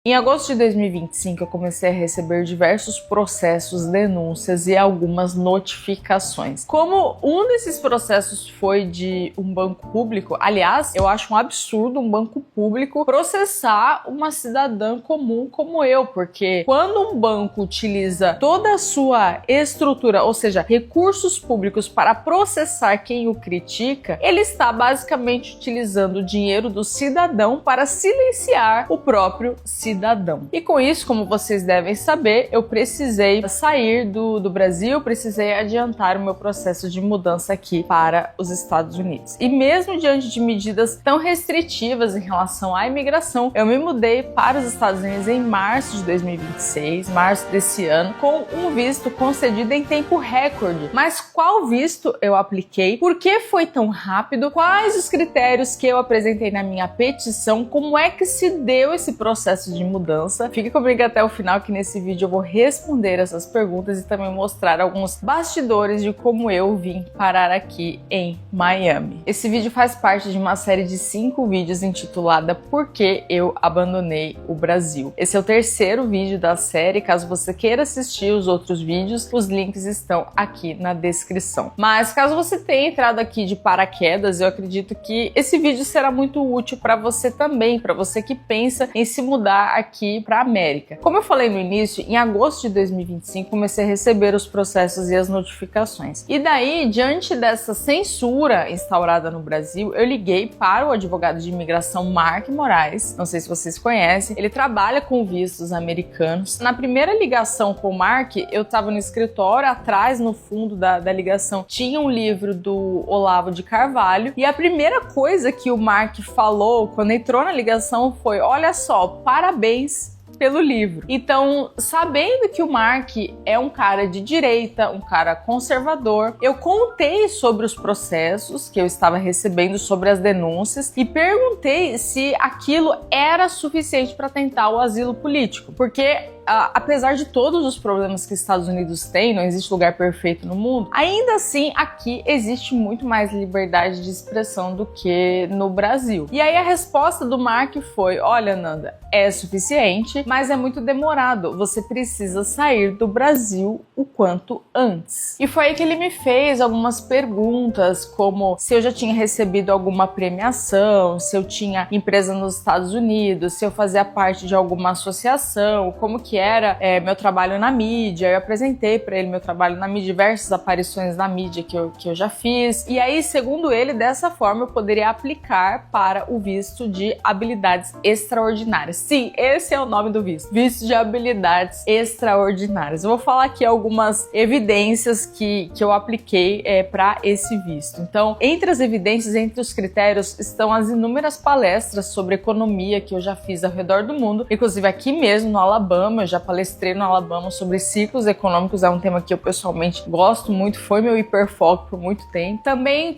Em agosto de 2025, eu comecei a receber diversos processos, denúncias e algumas notificações. Como um desses processos foi de um banco público, aliás, eu acho um absurdo um banco público processar uma cidadã comum como eu, porque quando um banco utiliza toda a sua estrutura, ou seja, recursos públicos para processar quem o critica, ele está basicamente utilizando o dinheiro do cidadão para silenciar o próprio cidadão. E com isso, como vocês devem saber, eu precisei sair do Brasil, precisei adiantar o meu processo de mudança aqui para os Estados Unidos. E mesmo diante de medidas tão restritivas em relação à imigração, eu me mudei para os Estados Unidos em março de 2026, março desse ano, com um visto concedido em tempo recorde. Mas qual visto eu apliquei? Por que foi tão rápido? Quais os critérios que eu apresentei na minha petição? Como é que se deu esse processo de mudança? Fique comigo até o final, que nesse vídeo eu vou responder essas perguntas e também mostrar alguns bastidores de como eu vim parar aqui em Miami. Esse vídeo faz parte de uma série de 5 vídeos intitulada Por que eu abandonei o Brasil. Esse é o terceiro vídeo da série. Caso você queira assistir os outros vídeos, os links estão aqui na descrição. Mas caso você tenha entrado aqui de paraquedas, eu acredito que esse vídeo será muito útil para você também, para você que pensa em se mudar aqui para a América. Como eu falei no início, em agosto de 2025 comecei a receber os processos e as notificações. E daí, diante dessa censura instaurada no Brasil, eu liguei para o advogado de imigração Mark Moraes. Não sei se vocês conhecem, ele trabalha com vistos americanos. Na primeira ligação com o Mark, eu estava no escritório, atrás no fundo da ligação tinha um livro do Olavo de Carvalho, e a primeira coisa que o Mark falou quando entrou na ligação foi: olha só, parabéns pelo livro. Então, sabendo que o Mark é um cara de direita, um cara conservador, eu contei sobre os processos que eu estava recebendo, sobre as denúncias, e perguntei se aquilo era suficiente para tentar o asilo político, porque apesar de todos os problemas que os Estados Unidos têm, não existe lugar perfeito no mundo, ainda assim aqui existe muito mais liberdade de expressão do que no Brasil. E aí a resposta do Mark foi: olha, Nanda, é suficiente, mas é muito demorado, você precisa sair do Brasil o quanto antes. E foi aí que ele me fez algumas perguntas, como se eu já tinha recebido alguma premiação, se eu tinha empresa nos Estados Unidos, se eu fazia parte de alguma associação, como que era meu trabalho na mídia. Eu apresentei para ele meu trabalho na mídia, diversas aparições na mídia que eu já fiz. E aí, segundo ele, dessa forma eu poderia aplicar para o visto de habilidades extraordinárias. Sim, esse é o nome do visto. Visto de habilidades extraordinárias. Eu vou falar aqui algumas evidências que eu apliquei para esse visto. Então, entre as evidências, entre os critérios, estão as inúmeras palestras sobre economia que eu já fiz ao redor do mundo, inclusive aqui mesmo no Alabama. Eu já palestrei no Alabama sobre ciclos econômicos, é um tema que eu pessoalmente gosto muito, foi meu hiperfoco por muito tempo. Também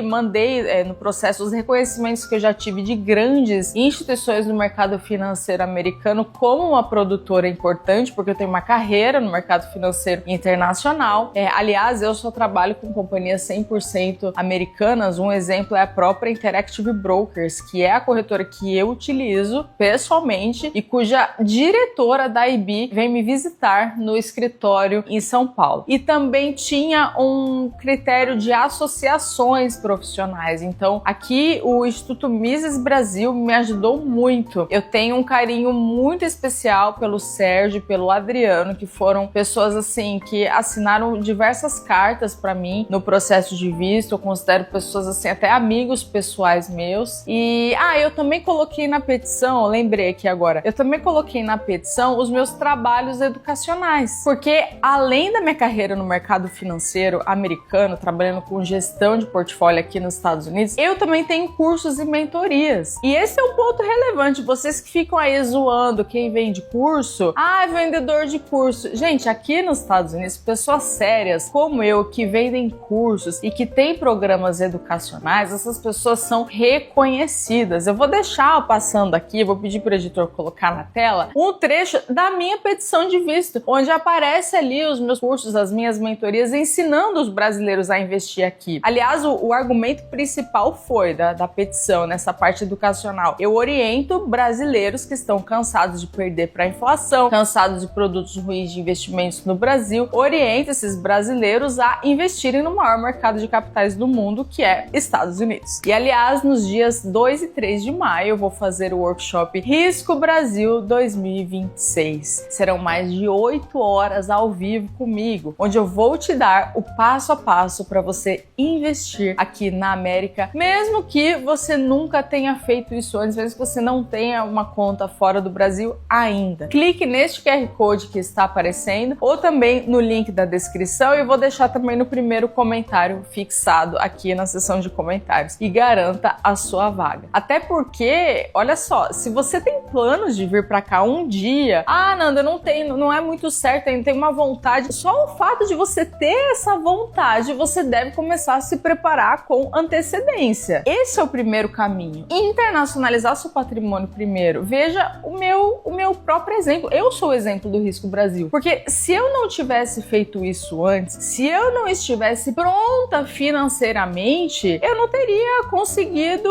mandei no processo os reconhecimentos que eu já tive de grandes instituições no mercado financeiro americano como uma produtora importante, porque eu tenho uma carreira no mercado financeiro internacional. Aliás, eu só trabalho com companhias 100% americanas. Um exemplo é a própria Interactive Brokers, que é a corretora que eu utilizo pessoalmente e cuja diretora da IB vem me visitar no escritório em São Paulo. E também tinha um critério de associações profissionais. Então, aqui o Instituto Mises Brasil me ajudou muito. Eu tenho um carinho muito especial pelo Sérgio e pelo Adriano, que foram pessoas assim que assinaram diversas cartas para mim no processo de visto. Eu considero pessoas assim, até amigos pessoais meus. E eu também coloquei na petição, lembrei aqui agora, eu também coloquei na petição os meus trabalhos educacionais, porque além da minha carreira no mercado financeiro americano, trabalhando com gestão de portfólio aqui nos Estados Unidos, eu também tenho cursos e mentorias. E esse é um ponto relevante. Vocês que ficam aí zoando quem vende curso, vendedor de curso. Gente, aqui nos Estados Unidos, pessoas sérias como eu, que vendem cursos e que têm programas educacionais, essas pessoas são reconhecidas. Eu vou deixar passando aqui, vou pedir para o editor colocar na tela um trecho da minha petição de visto, onde aparece ali os meus cursos, as minhas mentorias, ensinando os brasileiros a investir aqui. Aliás, o argumento principal foi da petição, nessa parte educacional. Eu oriento brasileiros que estão cansados de perder para a inflação, cansados de produtos ruins de investimentos no Brasil, oriento esses brasileiros a investirem no maior mercado de capitais do mundo, que é Estados Unidos. E aliás, nos dias 2 e 3 de maio, eu vou fazer o workshop Risco Brasil 2026. Serão mais de 8 horas ao vivo comigo, onde eu vou te dar o passo a passo para você investir aqui na América, mesmo que você nunca tenha feito isso antes, mesmo que você não tenha uma conta fora do Brasil ainda. Clique neste QR Code que está aparecendo ou também no link da descrição, e eu vou deixar também no primeiro comentário fixado aqui na seção de comentários, e garanta a sua vaga. Até porque, olha só, se você tem planos de vir para cá um dia, Nanda, não é muito certo, ainda tem uma vontade, só o fato de você ter essa vontade, você deve começar a se preparar com antecedência. Esse é o primeiro caminho. Internacionalizar seu patrimônio primeiro. Veja o meu próprio exemplo. Eu sou o exemplo do Risco Brasil. Porque se eu não tivesse feito isso antes, se eu não estivesse pronta financeiramente, eu não teria conseguido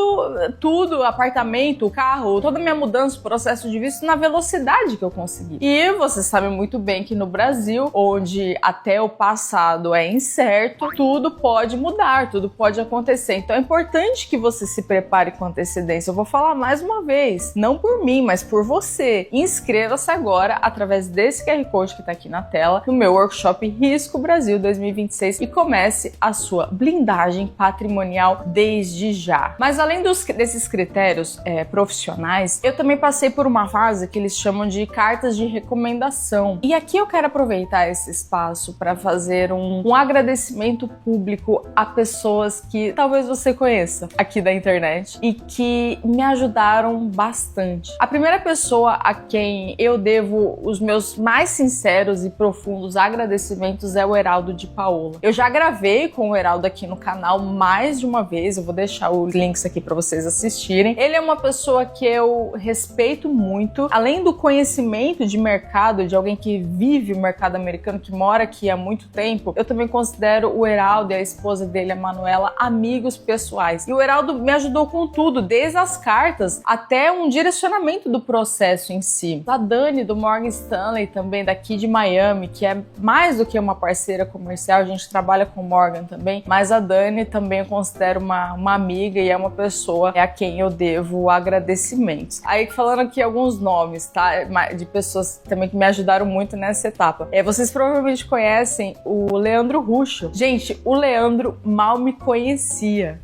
tudo, apartamento, carro, toda a minha mudança, processo de visto, na velocidade que eu consegui. E você sabe muito bem que no Brasil, onde até o passado é incerto, tudo pode mudar, tudo pode acontecer. Então é importante que você se prepare com antecedência. Eu vou falar mais uma vez, não por mim, mas por você. Inscreva-se agora através desse QR Code que está aqui na tela, no meu workshop Risco Brasil 2026, e comece a sua blindagem patrimonial desde já. Mas além desses critérios profissionais, eu também passei por uma fase que eles chamam de cartas de recomendação. E aqui eu quero aproveitar esse espaço para fazer um agradecimento público a pessoas que talvez você conheça aqui da internet e que me ajudaram bastante. A primeira pessoa a quem eu devo os meus mais sinceros e profundos agradecimentos é o Heraldo de Paola. Eu já gravei com o Heraldo aqui no canal mais de uma vez, eu vou deixar os links aqui para vocês assistirem. Ele é uma pessoa que eu respeito muito, além do conhecimento de mercado, de alguém que vive o mercado americano, que mora aqui há muito tempo. Eu também considero o Heraldo e a esposa dele, a Manuela, amigos pessoais. E o Heraldo me ajudou com tudo, desde as cartas até um direcionamento do processo em si. A Dani, do Morgan Stanley, também daqui de Miami, que é mais do que uma parceira comercial, a gente trabalha com o Morgan também, mas a Dani também eu considero uma amiga e é uma pessoa a quem eu devo agradecimentos. Aí falando aqui alguns nomes, tá? De pessoas também que me ajudaram muito nessa etapa. Vocês provavelmente conhecem o Leandro Ruschel. Gente, o Leandro mal me conhecia.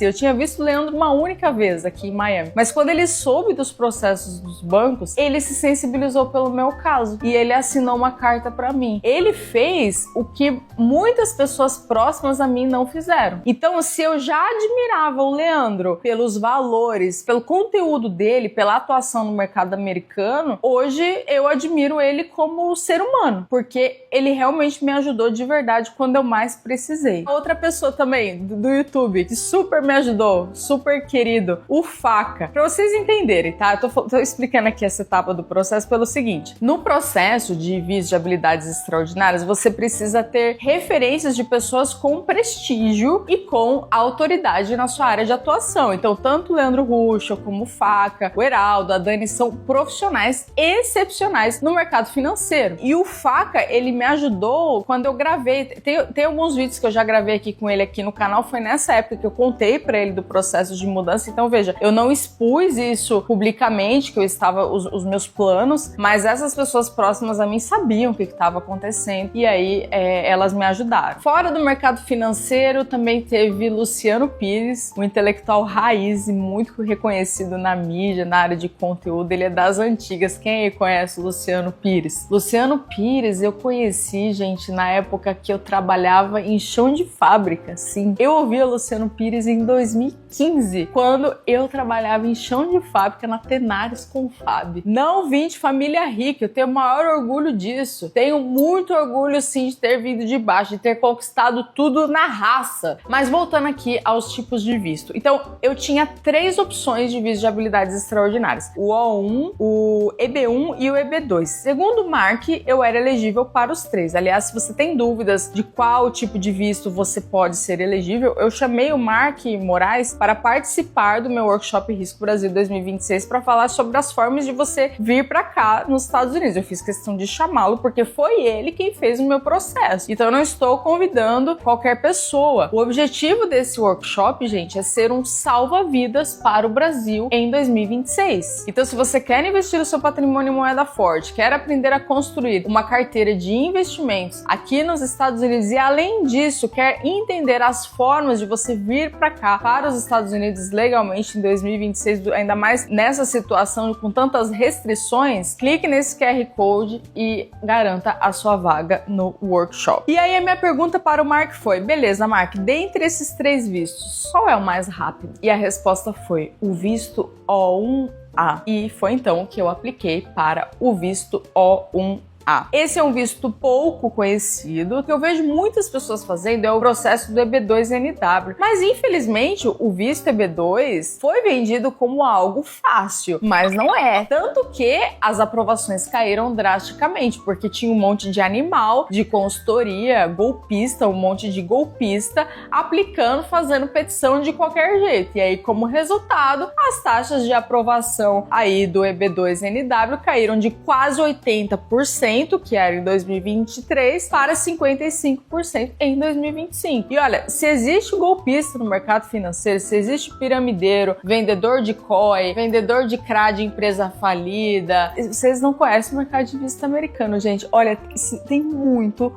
Eu tinha visto o Leandro uma única vez aqui em Miami. Mas quando ele soube dos processos dos bancos, ele se sensibilizou pelo meu caso e ele assinou uma carta para mim. Ele fez o que muitas pessoas próximas a mim não fizeram. Então, se eu já admirava o Leandro pelos valores, pelo conteúdo dele, pela atuação no mercado americano, hoje eu admiro ele como ser humano, porque ele realmente me ajudou de verdade quando eu mais precisei. Outra pessoa também do YouTube que super me ajudou, super querido, o Faca. Pra vocês entenderem, tá? Eu tô explicando aqui essa etapa do processo pelo seguinte: no processo de visto de habilidades extraordinárias, você precisa ter referências de pessoas com prestígio e com autoridade na sua área de atuação. Então, tanto o Leandro Ruschel como o Faca, o Heraldo, a Dani são profissionais excepcionais no mercado financeiro. E o Faca, ele me ajudou quando eu gravei. Tem alguns vídeos que eu já gravei aqui com ele aqui no canal, foi nessa época que eu contei pra ele do processo de mudança. Então, veja, eu não expus isso publicamente, que eu estava os meus planos, mas essas pessoas próximas a mim sabiam o que estava acontecendo e aí elas me ajudaram. Fora do mercado financeiro, também teve Luciano Pires, um intelectual raiz e muito reconhecido na mídia, na área de conteúdo. Ele é das antigas. Quem aí conhece o Luciano Pires? Luciano Pires eu conheci, gente, na época que eu trabalhava em chão de fábrica, sim. Eu ouvia Luciano Pires em 2015. 2015, quando eu trabalhava em chão de fábrica na Tenares Confab. Não vim de família rica, eu tenho o maior orgulho disso. Tenho muito orgulho, sim, de ter vindo de baixo, de ter conquistado tudo na raça. Mas voltando aqui aos tipos de visto. Então, eu tinha 3 opções de visto de habilidades extraordinárias. O O1, o EB1 e o EB2. Segundo o Mark, eu era elegível para os 3. Aliás, se você tem dúvidas de qual tipo de visto você pode ser elegível, eu chamei o Mark Moraes para participar do meu workshop Risco Brasil 2026 para falar sobre as formas de você vir para cá nos Estados Unidos. Eu fiz questão de chamá-lo porque foi ele quem fez o meu processo. Então eu não estou convidando qualquer pessoa. O objetivo desse workshop, gente, é ser um salva-vidas para o Brasil em 2026. Então, se você quer investir o seu patrimônio em moeda forte, quer aprender a construir uma carteira de investimentos aqui nos Estados Unidos e, além disso, quer entender as formas de você vir para cá, para os Estados Unidos legalmente em 2026, ainda mais nessa situação com tantas restrições, clique nesse QR Code e garanta a sua vaga no workshop. E aí a minha pergunta para o Mark foi: beleza, Mark, dentre esses 3 vistos, qual é o mais rápido? E a resposta foi o visto O1A. E foi então que eu apliquei para o visto O1A. Esse é um visto pouco conhecido. O que eu vejo muitas pessoas fazendo é o processo do EB2NW. Mas, infelizmente, o visto EB2 foi vendido como algo fácil, mas não é. Tanto que as aprovações caíram drasticamente, porque tinha um monte de animal, de consultoria, golpista, um monte de golpista aplicando, fazendo petição de qualquer jeito. E aí, como resultado, as taxas de aprovação aí do EB2NW caíram de quase 80%, que era em 2023, para 55% em 2025. E olha, se existe golpista no mercado financeiro, se existe piramideiro, vendedor de COI, vendedor de CRA de empresa falida, vocês não conhecem o mercado de visto americano, gente. Olha, tem muito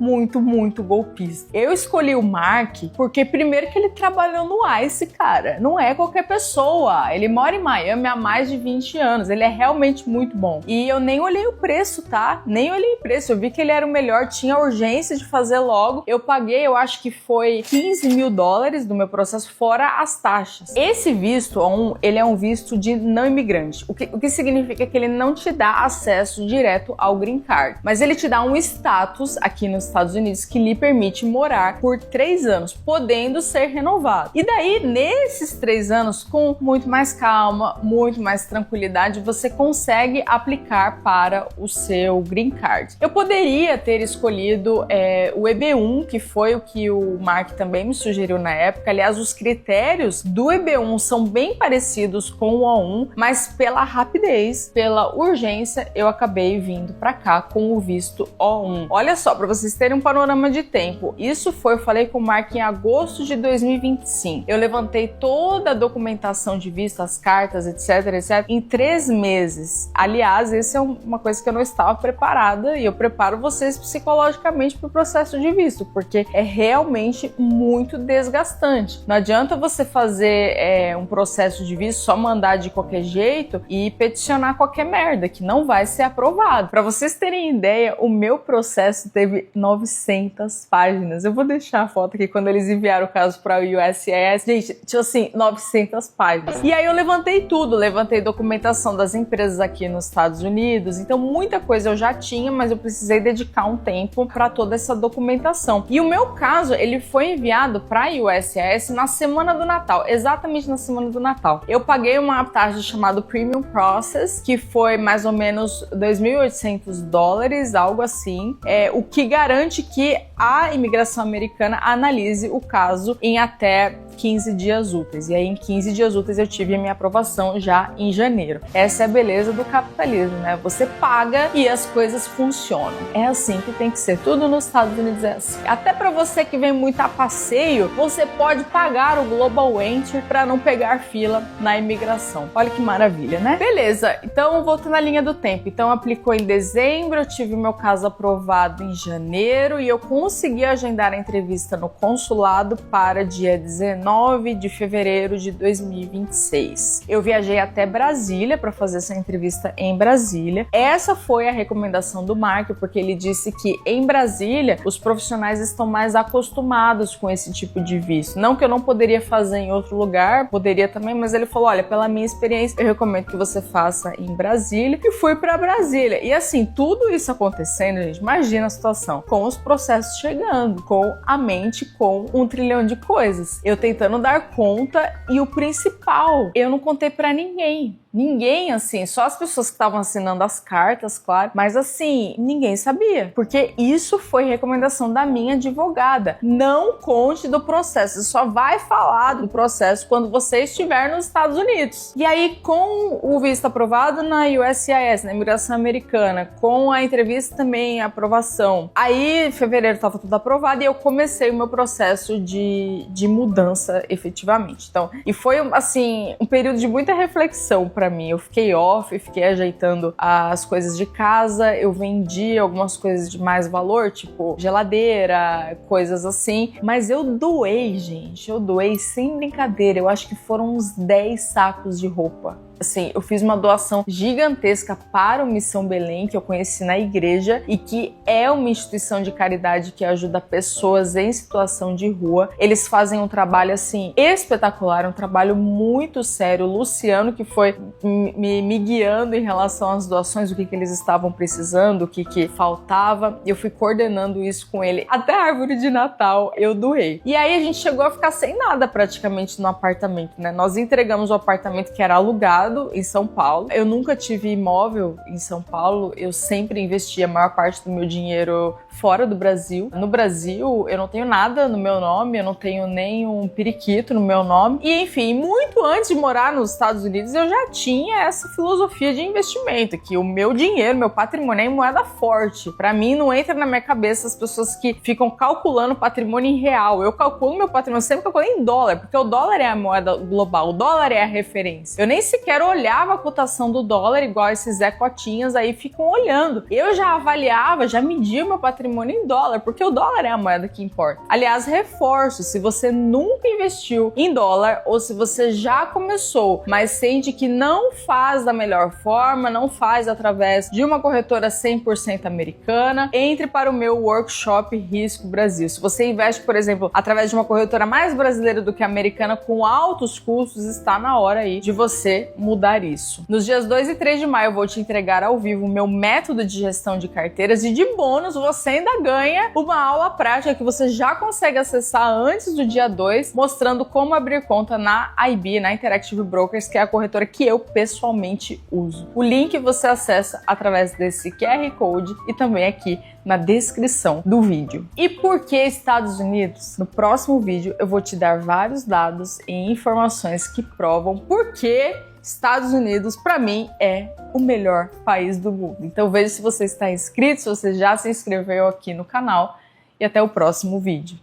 golpista. Eu escolhi o Mark porque, primeiro, que ele trabalhou no ICE, cara. Não é qualquer pessoa. Ele mora em Miami há mais de 20 anos. Ele é realmente muito bom. E eu nem olhei o preço, tá? Nem olhei o preço. Eu vi que ele era o melhor, tinha urgência de fazer logo. Eu paguei, eu acho que foi $15 mil do meu processo, fora as taxas. Esse visto, ele é um visto de não imigrante. O que significa que ele não te dá acesso direto ao Green Card, mas ele te dá um status aqui nos Estados Unidos que lhe permite morar por 3 anos, podendo ser renovado. E daí, nesses 3 anos, com muito mais calma, muito mais tranquilidade, você consegue aplicar para o seu Green Card. Eu poderia ter escolhido o EB1, que foi o que o Mark também me sugeriu na época. Aliás, os critérios do EB1 são bem parecidos com o O1, mas pela rapidez, pela urgência, eu acabei vindo para cá com o visto O1. Olha só, para vocês terem um panorama de tempo, eu falei com o Mark em agosto de 2025. Eu levantei toda a documentação de visto, as cartas, etc, em 3 meses. Aliás, essa é uma coisa que eu não estava preparada, e eu preparo vocês psicologicamente para o processo de visto, porque é realmente muito desgastante. Não adianta você fazer um processo de visto, só mandar de qualquer jeito e peticionar qualquer merda, que não vai ser aprovado. Para vocês terem ideia, o meu processo teve 900 páginas. Eu vou deixar a foto aqui quando eles enviaram o caso para o USCIS. Gente, tinha assim, 900 páginas. E aí eu levantei tudo, levantei documentação das empresas aqui nos Estados Unidos, então muita coisa eu já tinha, mas eu precisei dedicar um tempo para toda essa documentação. E o meu caso, ele foi enviado para a USCIS na semana do Natal, exatamente na semana do Natal. Eu paguei uma taxa chamada Premium Process, que foi mais ou menos $2.800, algo assim, o que garante que a imigração americana analise o caso em até 15 dias úteis. E aí, em 15 dias úteis, eu tive a minha aprovação já em janeiro. Essa é a beleza do capitalismo, né? Você paga e as coisas funcionam. É assim que tem que ser. Tudo nos Estados Unidos é assim. Até para você que vem muito a passeio, você pode pagar o Global Entry para não pegar fila na imigração. Olha que maravilha, né? Beleza. Então, voltando à linha do tempo. Então, aplicou em dezembro, eu tive o meu caso aprovado em janeiro e eu consegui consegui agendar a entrevista no consulado para dia 19 de fevereiro de 2026. Eu viajei até Brasília para fazer essa entrevista em Brasília. Essa foi a recomendação do Mark, porque ele disse que em Brasília os profissionais estão mais acostumados com esse tipo de visto. Não que eu não poderia fazer em outro lugar, poderia também, mas ele falou, olha, pela minha experiência, eu recomendo que você faça em Brasília. E fui para Brasília. E assim, tudo isso acontecendo, gente, imagina a situação, com os processos chegando, com a mente com 1 trilhão de coisas. Eu tentando dar conta e o principal, eu não contei para ninguém. Ninguém, assim, só as pessoas que estavam assinando as cartas, claro, mas assim, ninguém sabia, porque isso foi recomendação da minha advogada. Não conte do processo, você só vai falar do processo quando você estiver nos Estados Unidos. E aí, com o visto aprovado na USCIS, na imigração americana, com a entrevista também, a aprovação, aí em fevereiro estava tudo aprovado e eu comecei o meu processo de mudança efetivamente. Então, e foi assim, um período de muita reflexão pra mim. Eu fiquei off, fiquei ajeitando as coisas de casa, eu vendi algumas coisas de mais valor, tipo geladeira, coisas assim, mas eu doei, gente, eu doei sem brincadeira, eu acho que foram uns 10 sacos de roupa. Assim, eu fiz uma doação gigantesca para o Missão Belém, que eu conheci na igreja e que é uma instituição de caridade que ajuda pessoas em situação de rua. Eles fazem um trabalho, assim, espetacular, um trabalho muito sério. O Luciano, que foi me guiando em relação às doações, o que eles estavam precisando, o que faltava. Eu fui coordenando isso com ele. Até a árvore de Natal eu doei. E aí a gente chegou a ficar sem nada praticamente no apartamento, né? Nós entregamos o apartamento que era alugado em São Paulo. Eu nunca tive imóvel em São Paulo, eu sempre investi a maior parte do meu dinheiro fora do Brasil. No Brasil, eu não tenho nada no meu nome, eu não tenho nem um periquito no meu nome. E enfim, muito antes de morar nos Estados Unidos, eu já tinha essa filosofia de investimento, que o meu dinheiro, meu patrimônio é em moeda forte. Pra mim, não entra na minha cabeça as pessoas que ficam calculando patrimônio em real. Eu calculo meu patrimônio, sempre calculo em dólar, porque o dólar é a moeda global, o dólar é a referência. Eu nem sequer olhava a cotação do dólar, igual esses Zé Cotinhas aí ficam olhando. Eu já avaliava, já media meu patrimônio em dólar, porque o dólar é a moeda que importa. Aliás, reforço, se você nunca investiu em dólar ou se você já começou, mas sente que não faz da melhor forma, não faz através de uma corretora 100% americana, entre para o meu workshop Risco Brasil. Se você investe, por exemplo, através de uma corretora mais brasileira do que americana, com altos custos, está na hora aí de você mudar isso. Nos dias 2 e 3 de maio eu vou te entregar ao vivo o meu método de gestão de carteiras e de bônus você ainda ganha uma aula prática que você já consegue acessar antes do dia 2, mostrando como abrir conta na IB, na Interactive Brokers, que é a corretora que eu pessoalmente uso. O link você acessa através desse QR Code e também aqui na descrição do vídeo. E por que Estados Unidos? No próximo vídeo eu vou te dar vários dados e informações que provam por que Estados Unidos, para mim, é o melhor país do mundo. Então veja se você está inscrito, se você já se inscreveu aqui no canal e até o próximo vídeo.